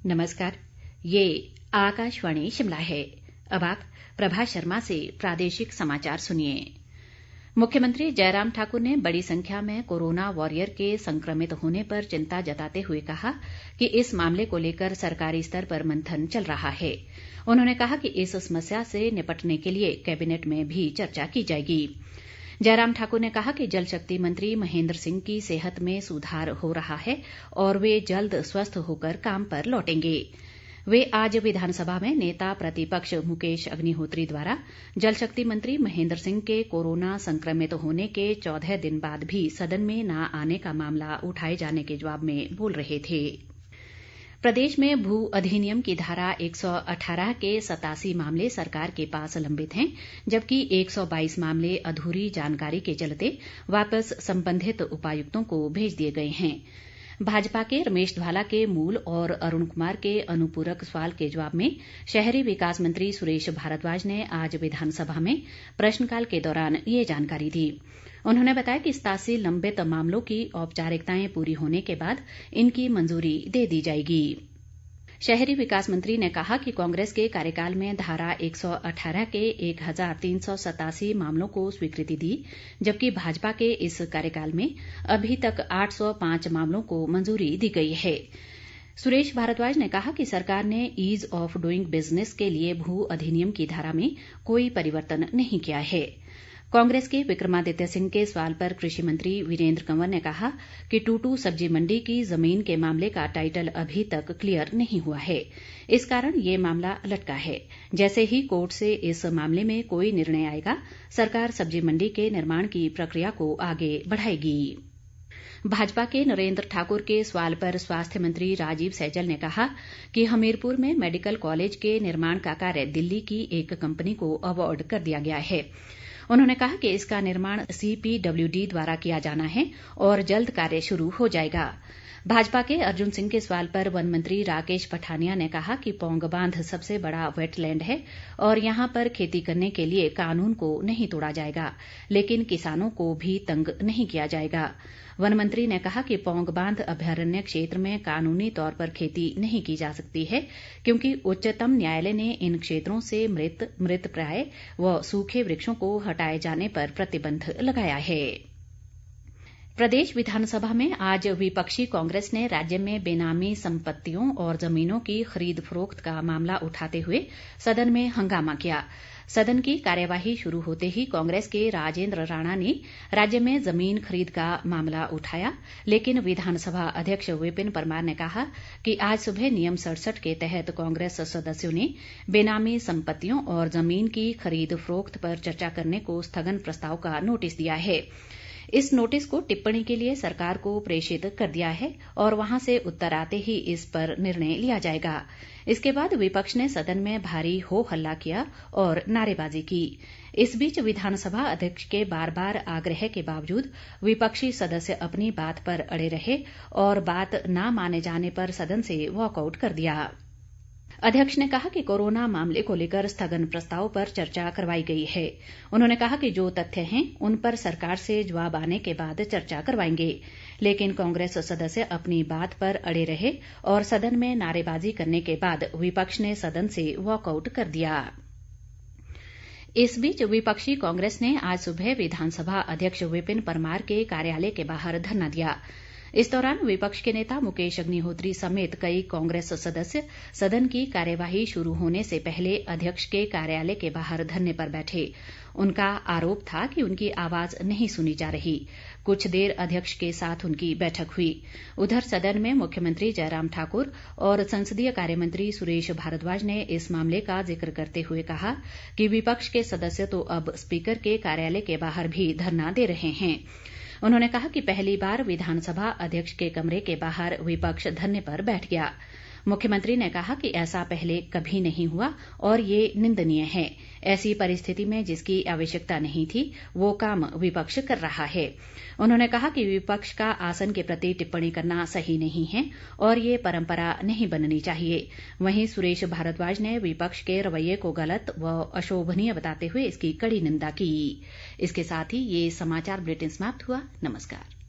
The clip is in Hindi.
नमस्कार। ये आकाशवाणी शिमला है। अब आप प्रभा शर्मा से प्रादेशिक समाचार सुनिए। मुख्यमंत्री जयराम ठाकुर ने बड़ी संख्या में कोरोना वॉरियर के संक्रमित होने पर चिंता जताते हुए कहा कि इस मामले को लेकर सरकारी स्तर पर मंथन चल रहा है। उन्होंने कहा कि इस समस्या से निपटने के लिए कैबिनेट में भी चर्चा की जाएगी। जयराम ठाकुर ने कहा कि जल शक्ति मंत्री महेंद्र सिंह की सेहत में सुधार हो रहा है और वे जल्द स्वस्थ होकर काम पर लौटेंगे। वे आज विधानसभा में नेता प्रतिपक्ष मुकेश अग्निहोत्री द्वारा जल शक्ति मंत्री महेंद्र सिंह के कोरोना संक्रमित होने के 14 दिन बाद भी सदन में न आने का मामला उठाए जाने के जवाब में बोल रहे थे। प्रदेश में भू अधिनियम की धारा 118 के 87 मामले सरकार के पास लंबित हैं, जबकि 122 मामले अधूरी जानकारी के चलते वापस संबंधित उपायुक्तों को भेज दिए गए हैं। भाजपा के रमेश धवाला के मूल और अरुण कुमार के अनुपूरक सवाल के जवाब में शहरी विकास मंत्री सुरेश भारद्वाज ने आज विधानसभा में प्रश्नकाल के दौरान ये जानकारी दी। उन्होंने बताया कि 87 लंबित मामलों की औपचारिकताएं पूरी होने के बाद इनकी मंजूरी दे दी जाएगी। शहरी विकास मंत्री ने कहा कि कांग्रेस के कार्यकाल में धारा 118 के 1387 मामलों को स्वीकृति दी, जबकि भाजपा के इस कार्यकाल में अभी तक 805 मामलों को मंजूरी दी गई है। सुरेश भारद्वाज ने कहा कि सरकार ने ईज ऑफ डूइंग बिजनेस के लिए भू अधिनियम की धारा में कोई परिवर्तन नहीं किया है। कांग्रेस के विक्रमादित्य सिंह के सवाल पर कृषि मंत्री वीरेंद्र कंवर ने कहा कि टूटू सब्जी मंडी की जमीन के मामले का टाइटल अभी तक क्लियर नहीं हुआ है, इस कारण ये मामला लटका है। जैसे ही कोर्ट से इस मामले में कोई निर्णय आएगा, सरकार सब्जी मंडी के निर्माण की प्रक्रिया को आगे बढ़ाएगी। भाजपा के नरेंद्र ठाकुर के सवाल पर स्वास्थ्य मंत्री राजीव सैजल ने कहा कि हमीरपुर में मेडिकल कॉलेज के निर्माण का कार्य दिल्ली की एक कंपनी को अवार्ड कर दिया गया है। उन्होंने कहा कि इसका निर्माण CPWD द्वारा किया जाना है और जल्द कार्य शुरू हो जाएगा। भाजपा के अर्जुन सिंह के सवाल पर वन मंत्री राकेश पठानिया ने कहा कि पौंग बांध सबसे बड़ा वेटलैंड है और यहां पर खेती करने के लिए कानून को नहीं तोड़ा जाएगा, लेकिन किसानों को भी तंग नहीं किया जाएगा। वन मंत्री ने कहा कि पौंग बांध अभयारण्य क्षेत्र में कानूनी तौर पर खेती नहीं की जा सकती है, क्योंकि उच्चतम न्यायालय ने इन क्षेत्रों से मृतप्राय व सूखे वृक्षों को हटाए जाने पर प्रतिबंध लगाया है। प्रदेश विधानसभा में आज विपक्षी कांग्रेस ने राज्य में बेनामी संपत्तियों और जमीनों की खरीद फरोख्त का मामला उठाते हुए सदन में हंगामा किया। सदन की कार्यवाही शुरू होते ही कांग्रेस के राजेंद्र राणा ने राज्य में जमीन खरीद का मामला उठाया, लेकिन विधानसभा अध्यक्ष विपिन परमार ने कहा कि आज सुबह नियम 67 के तहत कांग्रेस सदस्यों ने बेनामी संपत्तियों और जमीन की खरीद फरोख्त पर चर्चा करने को स्थगन प्रस्ताव का नोटिस दिया है। इस नोटिस को टिप्पणी के लिए सरकार को प्रेषित कर दिया है और वहां से उत्तर आते ही इस पर निर्णय लिया जाएगा। इसके बाद विपक्ष ने सदन में भारी हो हल्ला किया और नारेबाजी की। इस बीच विधानसभा अध्यक्ष के बार बार आग्रह के बावजूद विपक्षी सदस्य अपनी बात पर अड़े रहे और बात न माने जाने पर सदन से वॉकआउट कर दिया। अध्यक्ष ने कहा कि कोरोना मामले को लेकर स्थगन प्रस्ताव पर चर्चा करवाई गई है। उन्होंने कहा कि जो तथ्य हैं उन पर सरकार से जवाब आने के बाद चर्चा करवाएंगे, लेकिन कांग्रेस सदस्य अपनी बात पर अड़े रहे और सदन में नारेबाजी करने के बाद विपक्ष ने सदन से वॉकआउट कर दिया। इस बीच विपक्षी कांग्रेस ने आज सुबह विधानसभा अध्यक्ष विपिन परमार के कार्यालय के बाहर धरना दिया। इस दौरान विपक्ष के नेता मुकेश अग्निहोत्री समेत कई कांग्रेस सदस्य सदन की कार्यवाही शुरू होने से पहले अध्यक्ष के कार्यालय के बाहर धरने पर बैठे। उनका आरोप था कि उनकी आवाज नहीं सुनी जा रही। कुछ देर अध्यक्ष के साथ उनकी बैठक हुई। उधर सदन में मुख्यमंत्री जयराम ठाकुर और संसदीय कार्यमंत्री सुरेश भारद्वाज ने इस मामले का जिक्र करते हुए कहा कि विपक्ष के सदस्य तो अब स्पीकर के कार्यालय के बाहर भी धरना दे रहे हैं। उन्होंने कहा कि पहली बार विधानसभा अध्यक्ष के कमरे के बाहर विपक्ष धरने पर बैठ गया। मुख्यमंत्री ने कहा कि ऐसा पहले कभी नहीं हुआ और ये निंदनीय है। ऐसी परिस्थिति में जिसकी आवश्यकता नहीं थी वो काम विपक्ष कर रहा है। उन्होंने कहा कि विपक्ष का आसन के प्रति टिप्पणी करना सही नहीं है और ये परंपरा नहीं बननी चाहिए। वहीं सुरेश भारद्वाज ने विपक्ष के रवैये को गलत व अशोभनीय बताते हुए इसकी कड़ी निंदा की। इसके साथ ही ये समाचार बुलेटिन समाप्त हुआ। नमस्कार।